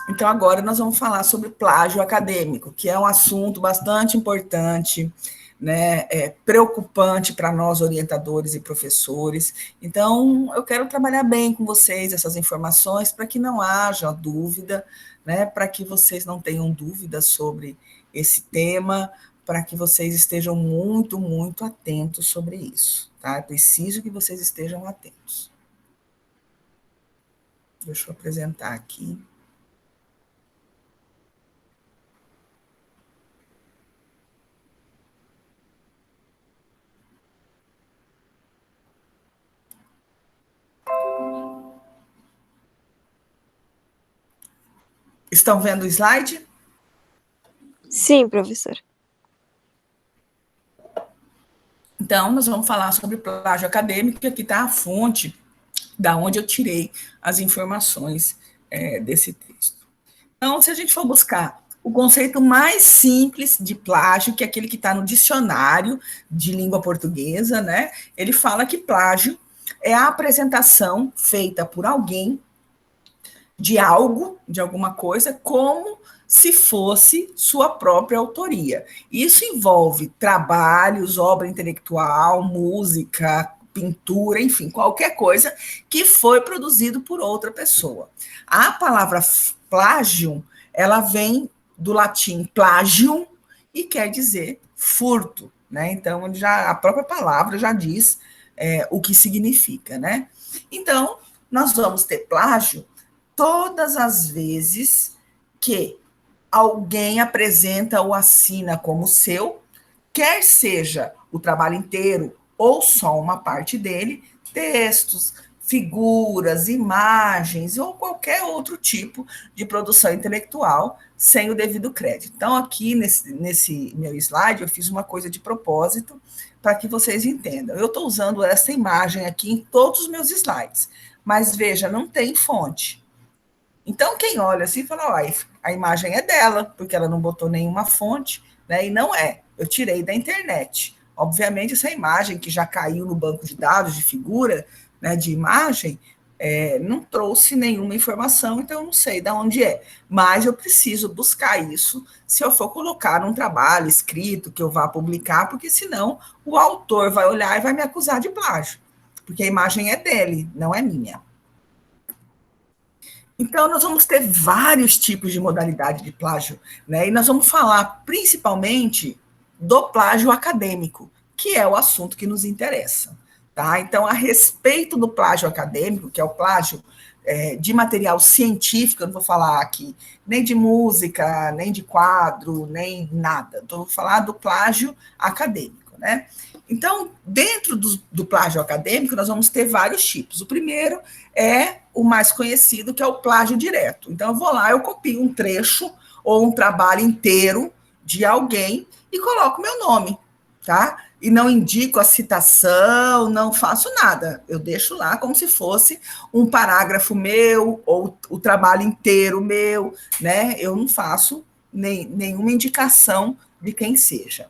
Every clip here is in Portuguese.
Então, agora nós vamos falar sobre plágio acadêmico, que é um assunto bastante importante, né, preocupante para nós orientadores e professores. Então, eu quero trabalhar bem com vocês essas informações para que não haja dúvida, né, para que vocês não tenham dúvidas sobre esse tema, para que vocês estejam muito, muito atentos sobre isso, tá? É preciso que vocês estejam atentos. Deixa eu apresentar aqui. Estão vendo o slide? Sim, professor. Então, nós vamos falar sobre plágio acadêmico, que aqui está a fonte da onde eu tirei as informações desse texto. Então, se a gente for buscar o conceito mais simples de plágio, que é aquele que está no dicionário de língua portuguesa, né? Ele fala que plágio é a apresentação feita por alguém de algo, de alguma coisa, como se fosse sua própria autoria. Isso envolve trabalhos, obra intelectual, música, pintura, enfim, qualquer coisa que foi produzido por outra pessoa. A palavra plágio, ela vem do latim plagium e quer dizer furto, né? Então, a própria palavra já diz o que significa, né? Então, nós vamos ter plágio todas as vezes que alguém apresenta ou assina como seu, quer seja o trabalho inteiro ou só uma parte dele, textos, figuras, imagens ou qualquer outro tipo de produção intelectual sem o devido crédito. Então, aqui nesse meu slide, eu fiz uma coisa de propósito para que vocês entendam. Eu estou usando essa imagem aqui em todos os meus slides, mas veja, não tem fonte. Então, quem olha assim fala, ó, a imagem é dela, porque ela não botou nenhuma fonte, né? E não é, eu tirei da internet. Obviamente, essa imagem que já caiu no banco de dados de figura, né, de imagem, não trouxe nenhuma informação, então eu não sei de onde é. Mas eu preciso buscar isso se eu for colocar num trabalho escrito que eu vá publicar, porque senão o autor vai olhar e vai me acusar de plágio, porque a imagem é dele, não é minha. Então, nós vamos ter vários tipos de modalidade de plágio, né? E nós vamos falar principalmente do plágio acadêmico, que é o assunto que nos interessa, tá? Então, a respeito do plágio acadêmico, que é o plágio de material científico, eu não vou falar aqui nem de música, nem de quadro, nem nada. Então, vou falar do plágio acadêmico, né? Então, dentro do plágio acadêmico, nós vamos ter vários tipos. O primeiro é o mais conhecido, que é o plágio direto. Então, eu vou lá, eu copio um trecho ou um trabalho inteiro de alguém e coloco meu nome, tá? E não indico a citação, não faço nada. Eu deixo lá como se fosse um parágrafo meu ou o trabalho inteiro meu, né? Eu não faço nenhuma indicação de quem seja.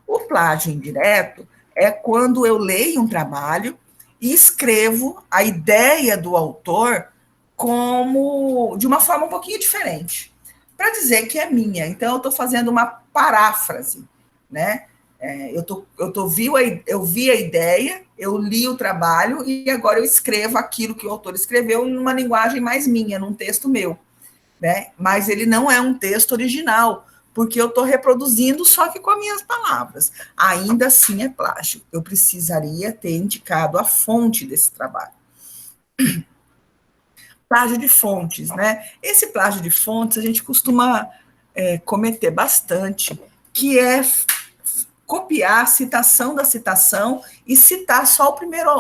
O plágio indireto é quando eu leio um trabalho e escrevo a ideia do autor como de uma forma um pouquinho diferente, para dizer que é minha. Então, eu estou fazendo uma paráfrase, né? Eu vi a ideia, eu li o trabalho e agora eu escrevo aquilo que o autor escreveu numa linguagem mais minha, num texto meu, né? Mas ele não é um texto original, porque eu estou reproduzindo só que com as minhas palavras. Ainda assim é plágio. Eu precisaria ter indicado a fonte desse trabalho. Plágio de fontes, né? Esse plágio de fontes a gente costuma cometer bastante, que é copiar a citação da citação e citar só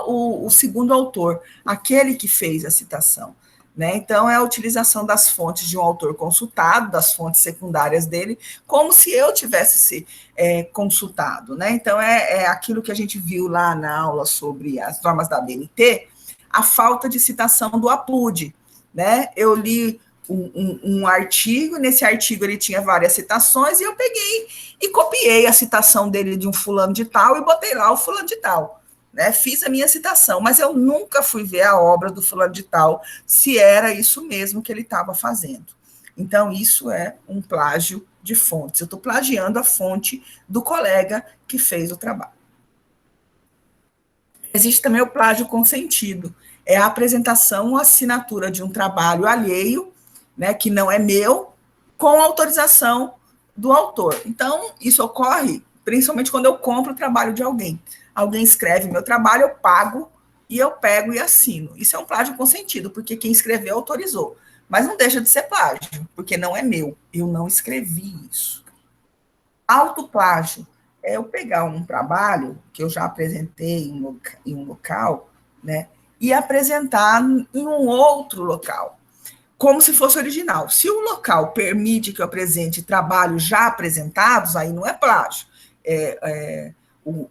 o segundo autor, aquele que fez a citação. Né? Então, é a utilização das fontes de um autor consultado, das fontes secundárias dele, como se eu tivesse se consultado. Né? Então, é aquilo que a gente viu lá na aula sobre as normas da ABNT, a falta de citação do APUD. Né? Eu li um artigo, nesse artigo ele tinha várias citações, e eu peguei e copiei a citação dele de um fulano de tal e botei lá o fulano de tal. né? Fiz a minha citação, mas eu nunca fui ver a obra do fulano de tal, se era isso mesmo que ele estava fazendo. Então, isso é um plágio de fontes. Eu estou plagiando a fonte do colega que fez o trabalho. Existe também o plágio consentido. É a apresentação ou assinatura de um trabalho alheio, né, que não é meu, com autorização do autor. Então, isso ocorre principalmente quando eu compro o trabalho de alguém. Alguém escreve meu trabalho, eu pago e eu pego e assino. Isso é um plágio consentido, porque quem escreveu autorizou. Mas não deixa de ser plágio, porque não é meu. Eu não escrevi isso. Autoplágio é eu pegar um trabalho que eu já apresentei em um local, né, e apresentar em um outro local, como se fosse original. Se o local permite que eu apresente trabalhos já apresentados, aí não é plágio.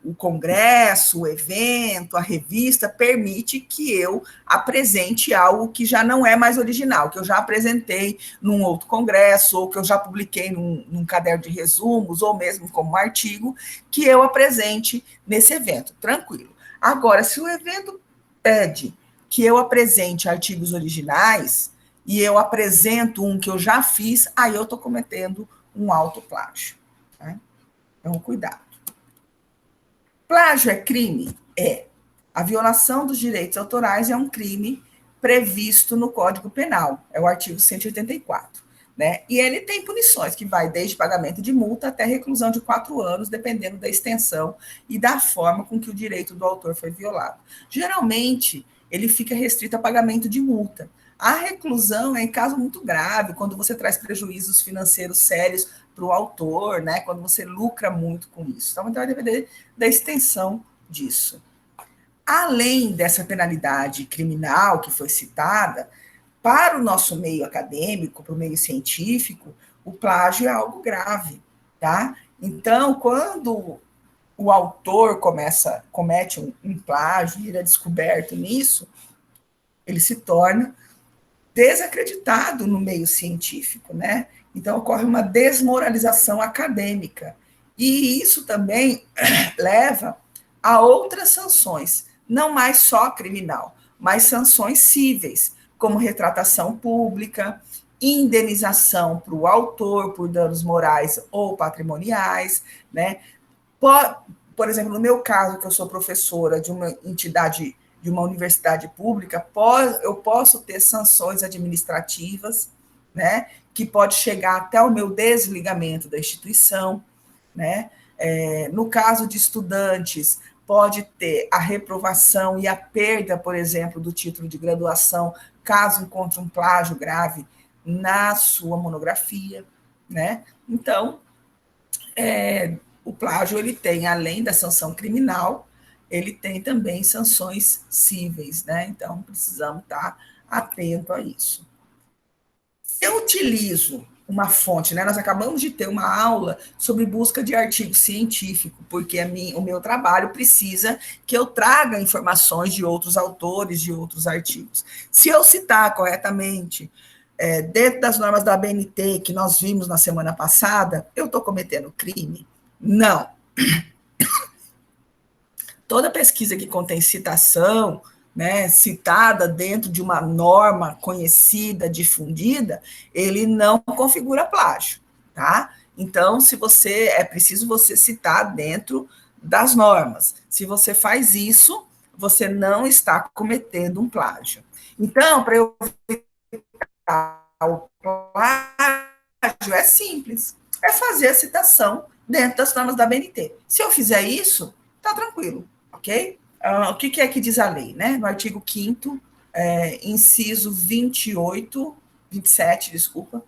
O congresso, o evento, a revista permite que eu apresente algo que já não é mais original, que eu já apresentei num outro congresso, ou que eu já publiquei num caderno de resumos, ou mesmo como artigo, que eu apresente nesse evento, tranquilo. Agora, se o evento pede que eu apresente artigos originais, e eu apresento um que eu já fiz, aí eu estou cometendo um autoplágio. Né? Então, cuidado. Plágio é crime? É. A violação dos direitos autorais é um crime previsto no Código Penal, é o artigo 184. Né? E ele tem punições que vai desde pagamento de multa até reclusão de 4 anos, dependendo da extensão e da forma com que o direito do autor foi violado. Geralmente, ele fica restrito a pagamento de multa. A reclusão é em caso muito grave, quando você traz prejuízos financeiros sérios para o autor, né? Quando você lucra muito com isso. Então, vai depender da extensão disso. Além dessa penalidade criminal que foi citada, para o nosso meio acadêmico, para o meio científico, o plágio é algo grave, tá? Então, quando o autor comete um plágio e ele é descoberto nisso, ele se torna desacreditado no meio científico, né? Então, ocorre uma desmoralização acadêmica. E isso também leva a outras sanções, não mais só criminal, mas sanções cíveis, como retratação pública, indenização para o autor por danos morais ou patrimoniais, né? Por exemplo, no meu caso, que eu sou professora de uma entidade, de uma universidade pública, eu posso ter sanções administrativas, né, que pode chegar até o meu desligamento da instituição, né? No caso de estudantes, pode ter a reprovação e a perda, por exemplo, do título de graduação, caso encontre um plágio grave na sua monografia, né? Então, o plágio ele tem, além da sanção criminal, ele tem também sanções cíveis, né? Então, precisamos estar atento a isso. Se eu utilizo uma fonte, né? Nós acabamos de ter uma aula sobre busca de artigo científico, porque o meu trabalho precisa que eu traga informações de outros autores, de outros artigos. Se eu citar corretamente, dentro das normas da ABNT que nós vimos na semana passada, eu estou cometendo crime? Não. Toda pesquisa que contém citação, né, citada dentro de uma norma conhecida, difundida, ele não configura plágio, tá? Então, é preciso você citar dentro das normas. Se você faz isso, você não está cometendo um plágio. Então, para eu evitar o plágio, é simples. É fazer a citação dentro das normas da BNT. Se eu fizer isso, tá tranquilo, ok? O que é que diz a lei, né? No artigo 5º, inciso 27, desculpa,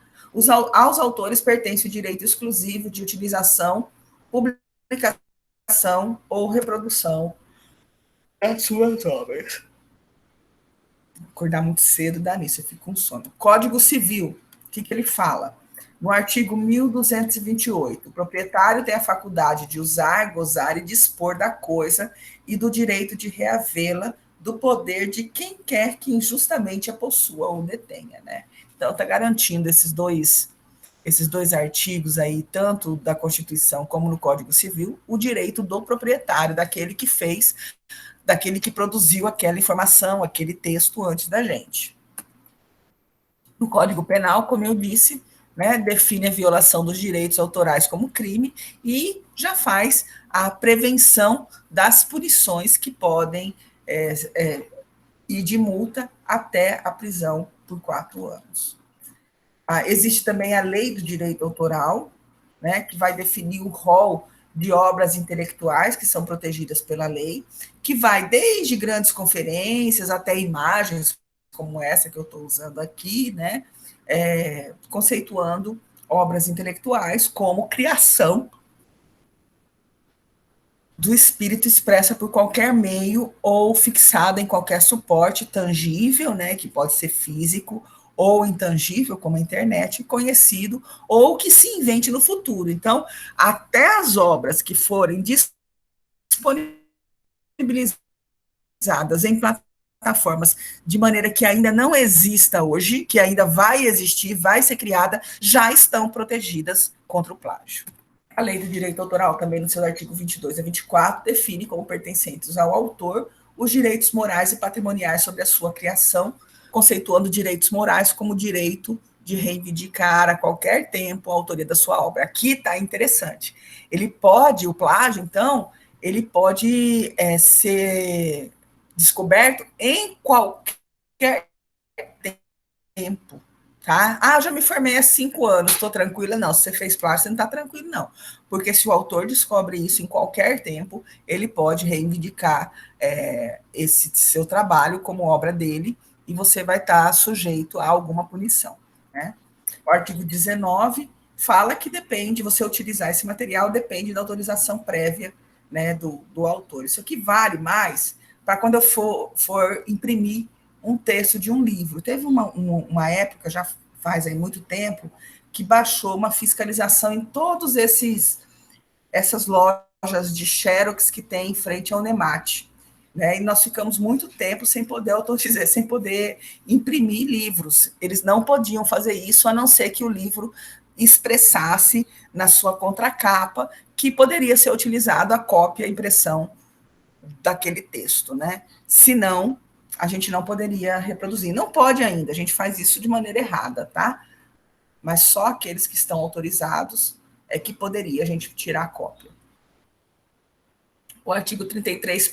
aos autores pertence o direito exclusivo de utilização, publicação ou reprodução das suas obras. Acordar muito cedo dá nisso, eu fico com sono. Código Civil, o que ele fala? No artigo 1228, o proprietário tem a faculdade de usar, gozar e dispor da coisa e do direito de reavê-la do poder de quem quer que injustamente a possua ou detenha, né? Então, está garantindo esses dois artigos aí, tanto da Constituição como no Código Civil, o direito do proprietário, daquele que fez daquele que produziu aquela informação, aquele texto antes da gente. No Código Penal, como eu disse, né, define a violação dos direitos autorais como crime e já faz a prevenção das punições que podem ir de multa até a prisão por 4 anos. Existe também a Lei do Direito Autoral, né, que vai definir o rol de obras intelectuais que são protegidas pela lei, que vai desde grandes conferências até imagens como essa que eu estou usando aqui, né, conceituando obras intelectuais como criação do espírito expressa por qualquer meio ou fixada em qualquer suporte tangível, né, que pode ser físico ou intangível, como a internet, conhecido, ou que se invente no futuro. Então, até as obras que forem disponibilizadas em plataformas de maneira que ainda não exista hoje, que ainda vai existir, vai ser criada, já estão protegidas contra o plágio. A Lei do Direito Autoral, também no seu artigo 22 a 24, define como pertencentes ao autor os direitos morais e patrimoniais sobre a sua criação, conceituando direitos morais como direito de reivindicar a qualquer tempo a autoria da sua obra. Aqui está interessante. O plágio, então, ele pode ser descoberto em qualquer tempo. Tá? Ah, já me formei há 5 anos, estou tranquila? Não, se você fez plágio, você não está tranquilo, não. Porque se o autor descobre isso em qualquer tempo, ele pode reivindicar esse seu trabalho como obra dele e você vai estar sujeito a alguma punição. Né? O artigo 19 fala que depende, você utilizar esse material depende da autorização prévia, né, do autor. Isso aqui vale mais para quando eu for imprimir um texto de um livro. Teve uma época, já faz aí muito tempo, que baixou uma fiscalização em todos essas lojas de xerox que tem em frente ao Nemate. Né? E nós ficamos muito tempo sem poder autorizar, sem poder imprimir livros. Eles não podiam fazer isso, a não ser que o livro expressasse na sua contracapa que poderia ser utilizado a cópia, a impressão daquele texto. Né? Se não, a gente não poderia reproduzir. Não pode ainda, a gente faz isso de maneira errada, tá? Mas só aqueles que estão autorizados é que poderia a gente tirar a cópia. O artigo 33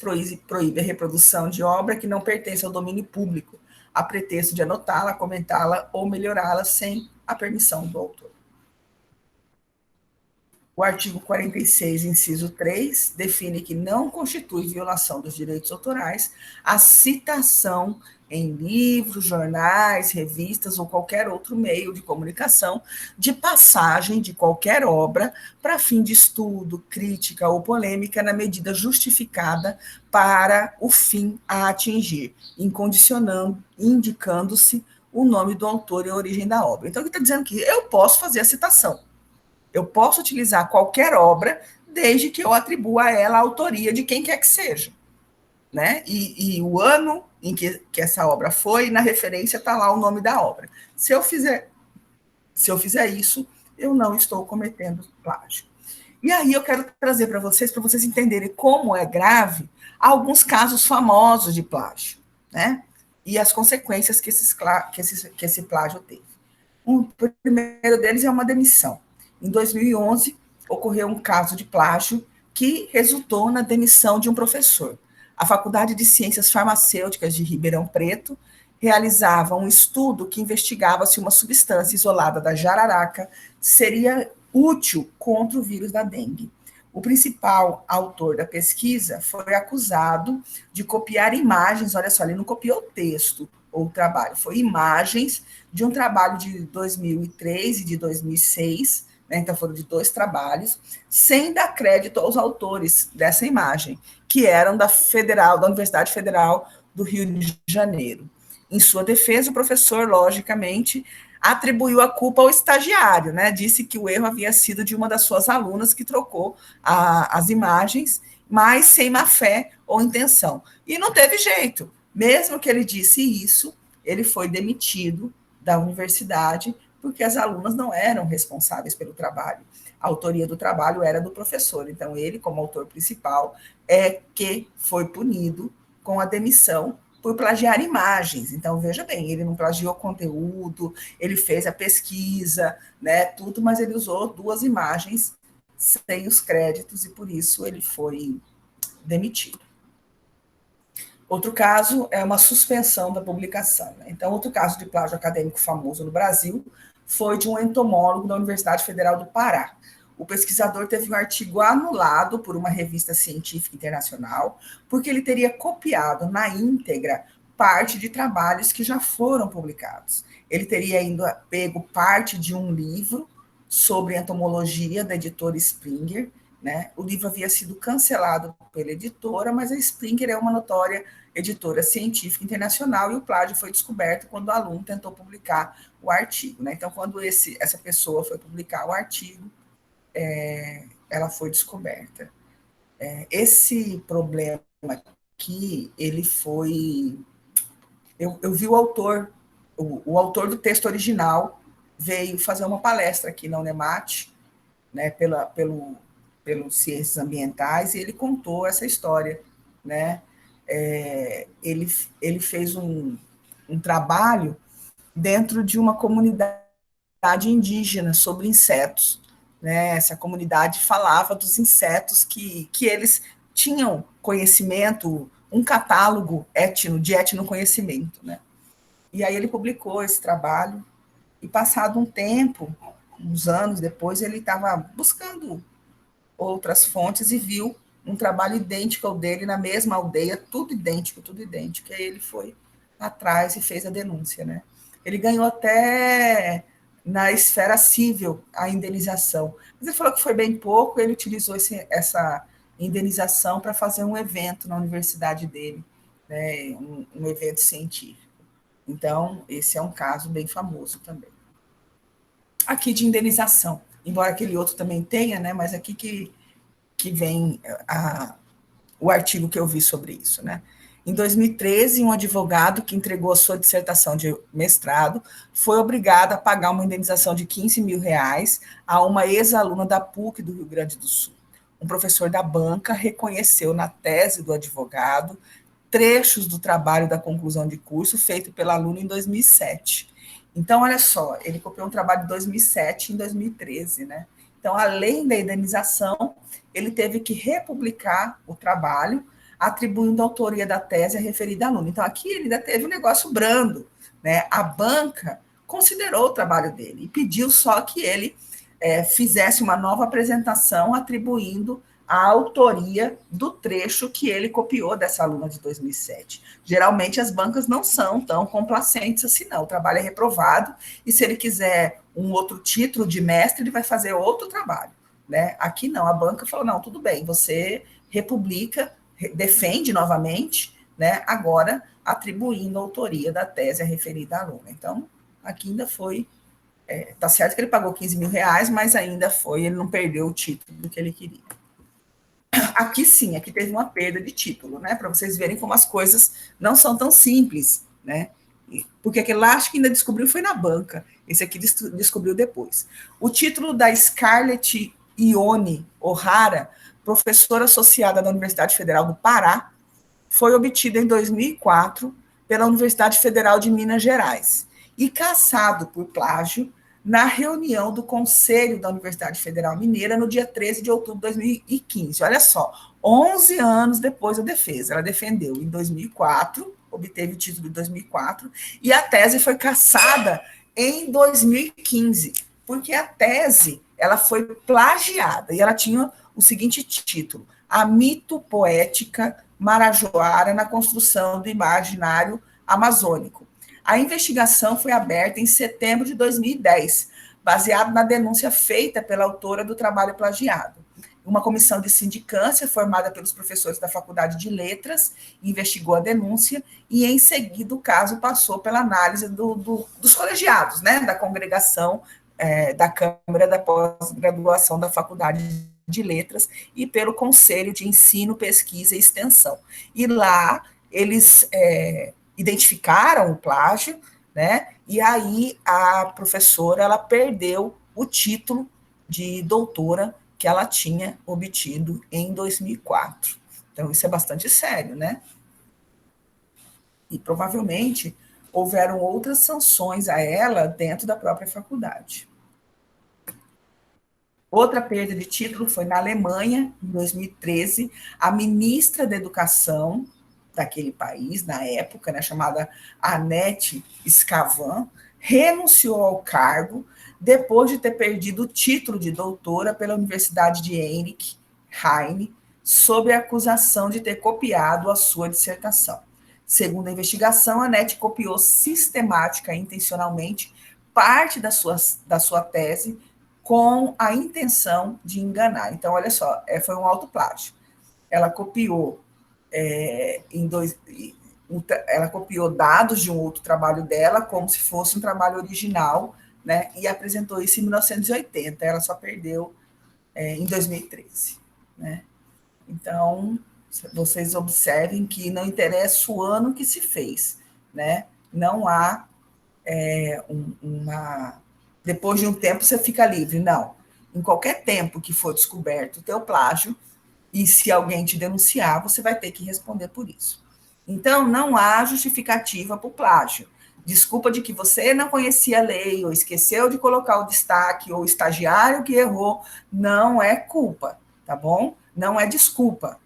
proíbe a reprodução de obra que não pertence ao domínio público, a pretexto de anotá-la, comentá-la ou melhorá-la sem a permissão do autor. O artigo 46, inciso 3, define que não constitui violação dos direitos autorais a citação em livros, jornais, revistas ou qualquer outro meio de comunicação de passagem de qualquer obra para fim de estudo, crítica ou polêmica na medida justificada para o fim a atingir, indicando-se o nome do autor e a origem da obra. Então, ele está dizendo que eu posso fazer a citação. Eu posso utilizar qualquer obra, desde que eu atribua a ela a autoria de quem quer que seja. Né? E o ano em que essa obra foi, na referência está lá o nome da obra. Se eu fizer isso, eu não estou cometendo plágio. E aí eu quero trazer para vocês entenderem como é grave alguns casos famosos de plágio, né? E as consequências que esse plágio teve. O primeiro deles é uma demissão. Em 2011, ocorreu um caso de plágio que resultou na demissão de um professor. A Faculdade de Ciências Farmacêuticas de Ribeirão Preto realizava um estudo que investigava se uma substância isolada da jararaca seria útil contra o vírus da dengue. O principal autor da pesquisa foi acusado de copiar imagens, olha só, ele não copiou o texto ou o trabalho, foi imagens de um trabalho de 2003 e de 2006, né, então foram de 2 trabalhos, sem dar crédito aos autores dessa imagem, que eram da Universidade Federal do Rio de Janeiro. Em sua defesa, o professor, logicamente, atribuiu a culpa ao estagiário, né? Disse que o erro havia sido de uma das suas alunas que trocou as imagens, mas sem má fé ou intenção. E não teve jeito. Mesmo que ele disse isso, ele foi demitido da universidade porque as alunas não eram responsáveis pelo trabalho. A autoria do trabalho era do professor. Então, ele, como autor principal, é que foi punido com a demissão por plagiar imagens. Então, veja bem, ele não plagiou conteúdo, ele fez a pesquisa, né, tudo, mas ele usou 2 imagens sem os créditos e por isso ele foi demitido. Outro caso é uma suspensão da publicação. Né? Então, outro caso de plágio acadêmico famoso no Brasil foi de um entomólogo da Universidade Federal do Pará. O pesquisador teve um artigo anulado por uma revista científica internacional, porque ele teria copiado na íntegra parte de trabalhos que já foram publicados. Ele teria ainda pego parte de um livro sobre entomologia da editora Springer, né? O livro havia sido cancelado pela editora, mas a Springer é uma notória editora científica internacional e o plágio foi descoberto quando o aluno tentou publicar o artigo. Né? Então, quando essa pessoa foi publicar o artigo, ela foi descoberta. Esse problema aqui, ele foi... Eu vi o autor do texto original veio fazer uma palestra aqui na Unemat, né, pelo Ciências Ambientais, e ele contou essa história. Né? Ele fez um trabalho dentro de uma comunidade indígena sobre insetos. Né? Essa comunidade falava dos insetos que eles tinham conhecimento, um catálogo de etnoconhecimento. Né? E aí ele publicou esse trabalho, e passado um tempo, uns anos depois, ele estava buscando outras fontes e viu um trabalho idêntico ao dele na mesma aldeia, tudo idêntico, tudo idêntico. E aí ele foi atrás e fez a denúncia. Né? Ele ganhou até na esfera civil a indenização. Mas ele falou que foi bem pouco, ele utilizou essa indenização para fazer um evento na universidade dele, né? um evento científico. Então, esse é um caso bem famoso também. Aqui de indenização, embora aquele outro também tenha, né? Mas aqui que vem o artigo que eu vi sobre isso. Né? Em 2013, um advogado que entregou a sua dissertação de mestrado foi obrigado a pagar uma indenização de R$15 mil a uma ex-aluna da PUC do Rio Grande do Sul. Um professor da banca reconheceu na tese do advogado trechos do trabalho da conclusão de curso feito pela aluna em 2007. Então, olha só, ele copiou um trabalho de 2007 em 2013, né? Então, além da indenização, ele teve que republicar o trabalho, atribuindo a autoria da tese à referida aluna. Então, aqui ele ainda teve um negócio brando, né? A banca considerou o trabalho dele e pediu só que ele fizesse uma nova apresentação atribuindo a autoria do trecho que ele copiou dessa aluna de 2007. Geralmente as bancas não são tão complacentes assim, não. O trabalho é reprovado e se ele quiser um outro título de mestre, ele vai fazer outro trabalho. Né? Aqui não, a banca falou, não, tudo bem, você republica, defende novamente, né? Agora atribuindo a autoria da tese à referida aluna. Então, aqui ainda foi... tá certo que ele pagou R$15 mil, mas ainda ele não perdeu o título do que ele queria. Aqui sim, aqui teve uma perda de título, né? Para vocês verem como as coisas não são tão simples, né? Porque aquele lá acho que ainda descobriu foi na banca. Esse aqui descobriu depois. O título da Scarlett Ione O'Hara, professora associada da Universidade Federal do Pará, foi obtido em 2004 pela Universidade Federal de Minas Gerais e cassado por plágio na reunião do Conselho da Universidade Federal Mineira no dia 13 de outubro de 2015. Olha só, 11 anos depois da defesa. Ela defendeu em 2004, obteve o título em 2004, e a tese foi cassada em 2015, porque a tese ela foi plagiada, e ela tinha o seguinte título: A mitopoética marajoara na construção do imaginário amazônico. A investigação foi aberta em setembro de 2010, baseado na denúncia feita pela autora do trabalho plagiado. Uma comissão de sindicância formada pelos professores da Faculdade de Letras investigou a denúncia e, em seguida, o caso passou pela análise dos colegiados, né, da congregação da Câmara da Pós-Graduação da Faculdade de Letras e pelo Conselho de Ensino, Pesquisa e Extensão. E lá eles... identificaram o plágio, né? E aí a professora ela perdeu o título de doutora que ela tinha obtido em 2004. Então, isso é bastante sério, né? E provavelmente houveram outras sanções a ela dentro da própria faculdade. Outra perda de título foi na Alemanha, em 2013, a ministra da Educação daquele país, na época, né, chamada Annette Scavan, renunciou ao cargo depois de ter perdido o título de doutora pela Universidade de Heinrich Heine, sob a acusação de ter copiado a sua dissertação. Segundo a investigação, a Annette copiou sistemática e intencionalmente parte da sua tese com a intenção de enganar. Então, olha só, foi um autoplágio. Ela copiou ela copiou dados de um outro trabalho dela como se fosse um trabalho original, né? E apresentou isso em 1980. Ela só perdeu em 2013, né? Então, vocês observem que não interessa o ano que se fez, né? Não há uma... Depois de um tempo você fica livre, não. Em qualquer tempo que for descoberto o teu plágio, e se alguém te denunciar, você vai ter que responder por isso. Então, não há justificativa para o plágio. Desculpa de que você não conhecia a lei, ou esqueceu de colocar o destaque, ou o estagiário que errou, não é culpa, tá bom? Não é desculpa.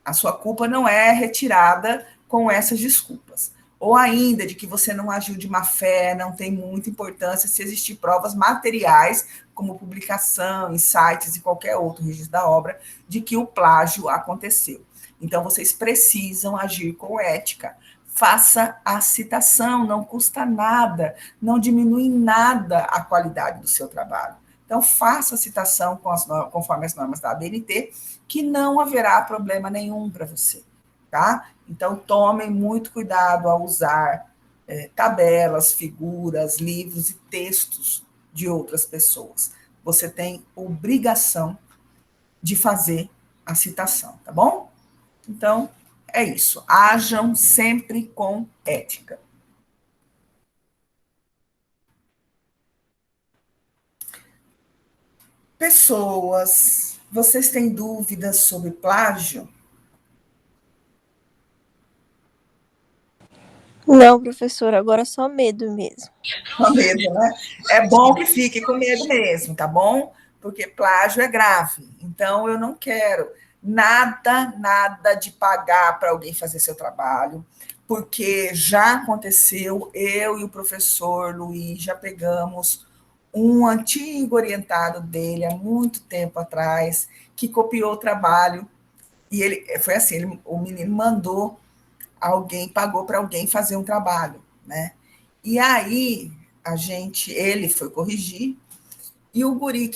A sua culpa não é retirada com essas desculpas. Ou ainda de que você não agiu de má fé, não tem muita importância se existir provas materiais, como publicação em sites e qualquer outro registro da obra, de que o plágio aconteceu. Então, vocês precisam agir com ética. Faça a citação, não custa nada, não diminui nada a qualidade do seu trabalho. Então, faça a citação conforme as normas da ABNT, que não haverá problema nenhum para você, tá? Então, tomem muito cuidado ao usar tabelas, figuras, livros e textos de outras pessoas. Você tem obrigação de fazer a citação, tá bom? Então, é isso. Ajam sempre com ética. Pessoas, vocês têm dúvidas sobre plágio? Não, professora, agora só medo mesmo. Com medo, né? É bom que fique com medo mesmo, tá bom? Porque plágio é grave. Então, eu não quero nada de pagar para alguém fazer seu trabalho, porque já aconteceu, eu e o professor Luiz já pegamos um antigo orientado dele há muito tempo atrás, que copiou o trabalho, e ele foi assim, o menino mandou alguém, pagou para alguém fazer um trabalho, né? E aí ele foi corrigir, e o guri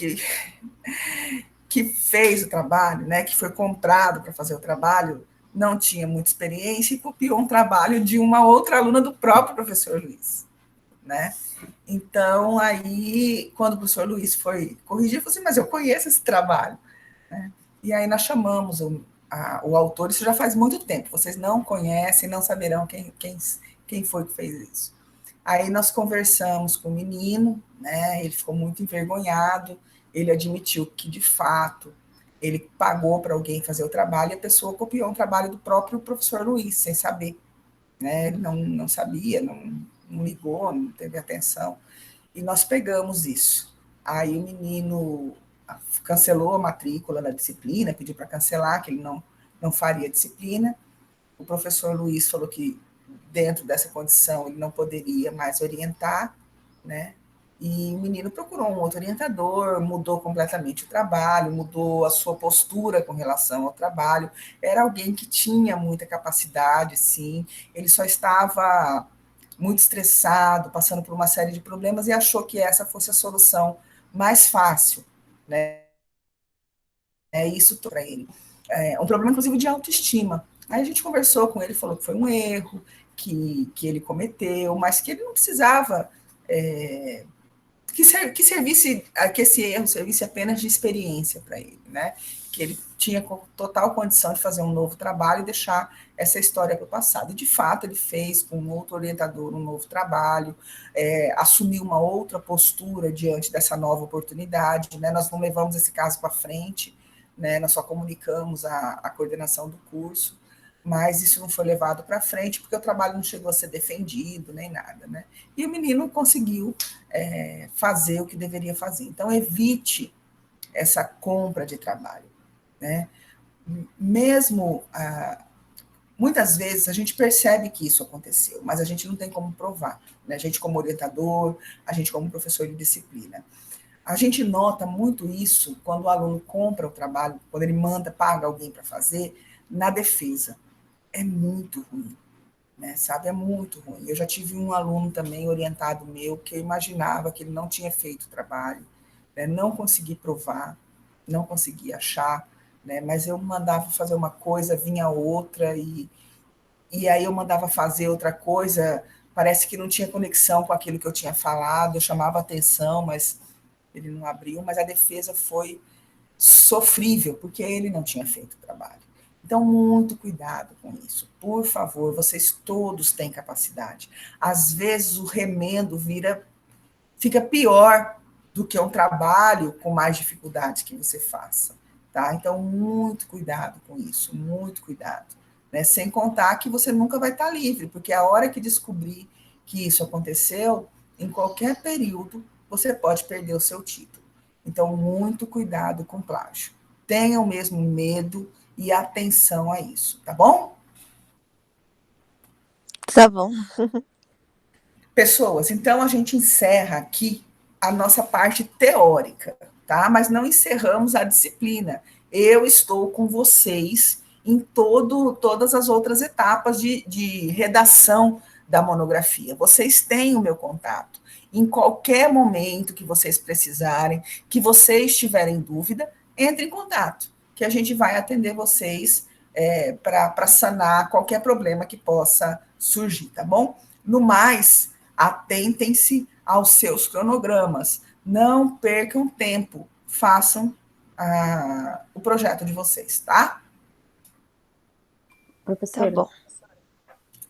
que fez o trabalho, né, que foi comprado para fazer o trabalho, não tinha muita experiência e copiou um trabalho de uma outra aluna do próprio professor Luiz, né? Então, aí, quando o professor Luiz foi corrigir, eu falei assim, mas eu conheço esse trabalho, né? E aí nós chamamos o autor, isso já faz muito tempo, vocês não conhecem, não saberão quem foi que fez isso. Aí nós conversamos com o menino, né? Ele ficou muito envergonhado, ele admitiu que, de fato, ele pagou para alguém fazer o trabalho e a pessoa copiou um trabalho do próprio professor Luiz, sem saber, né? Ele não sabia, não ligou, não teve atenção. E nós pegamos isso. Aí o menino cancelou a matrícula da disciplina, pediu para cancelar, que ele não faria disciplina. O professor Luiz falou que, dentro dessa condição, ele não poderia mais orientar, né? E o menino procurou um outro orientador, mudou completamente o trabalho, mudou a sua postura com relação ao trabalho. Era alguém que tinha muita capacidade, sim, ele só estava muito estressado, passando por uma série de problemas e achou que essa fosse a solução mais fácil, né? É isso para ele. Um problema, inclusive, de autoestima. Aí a gente conversou com ele, falou que foi um erro que ele cometeu, mas que ele não precisava que esse erro servisse apenas de experiência para ele, né? Que ele tinha total condição de fazer um novo trabalho e deixar essa história para o passado. E, de fato, ele fez com um outro orientador um novo trabalho, assumiu uma outra postura diante dessa nova oportunidade, né? Nós não levamos esse caso para frente, né? Nós só comunicamos a coordenação do curso, mas isso não foi levado para frente, porque o trabalho não chegou a ser defendido, nem nada, né? E o menino conseguiu fazer o que deveria fazer. Então, evite essa compra de trabalho, né? Mesmo, muitas vezes, a gente percebe que isso aconteceu, mas a gente não tem como provar, né? A gente como orientador, a gente como professor de disciplina. A gente nota muito isso quando o aluno compra o trabalho, quando ele manda, paga alguém para fazer, na defesa. É muito ruim, né? Sabe? É muito ruim. Eu já tive um aluno também, orientado meu, que eu imaginava que ele não tinha feito o trabalho, né? Não consegui provar, não consegui achar, né? Mas eu mandava fazer uma coisa, vinha outra, e aí eu mandava fazer outra coisa, parece que não tinha conexão com aquilo que eu tinha falado, eu chamava atenção, mas ele não abriu, mas a defesa foi sofrível, porque ele não tinha feito o trabalho. Então, muito cuidado com isso. Por favor, vocês todos têm capacidade. Às vezes o remendo fica pior do que um trabalho com mais dificuldades que você faça. Tá? Então, muito cuidado com isso, muito cuidado. Né? Sem contar que você nunca vai estar livre, porque a hora que descobrir que isso aconteceu, em qualquer período, você pode perder o seu título. Então, muito cuidado com plágio. Tenham mesmo medo e atenção a isso, tá bom? Tá bom. Pessoas, então a gente encerra aqui a nossa parte teórica, tá? Mas não encerramos a disciplina. Eu estou com vocês em todas as outras etapas de redação da monografia. Vocês têm o meu contato. Em qualquer momento que vocês precisarem, que vocês tiverem dúvida, entre em contato, que a gente vai atender vocês para sanar qualquer problema que possa surgir, tá bom? No mais, atentem-se aos seus cronogramas, não percam tempo, façam o projeto de vocês, tá? Tá Professora, bom.